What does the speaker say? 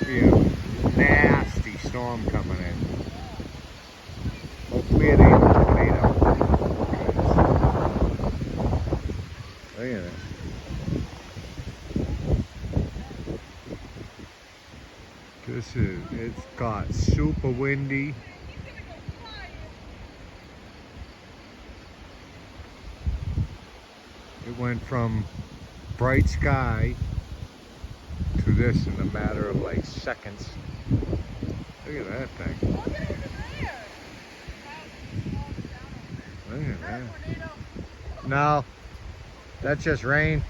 be a nasty storm coming in. Hopefully it ain't a tornado. Look at this. It's got super windy. It went from bright sky to this in a matter of like seconds. Look at that thing. Look at that. No, that's just rain.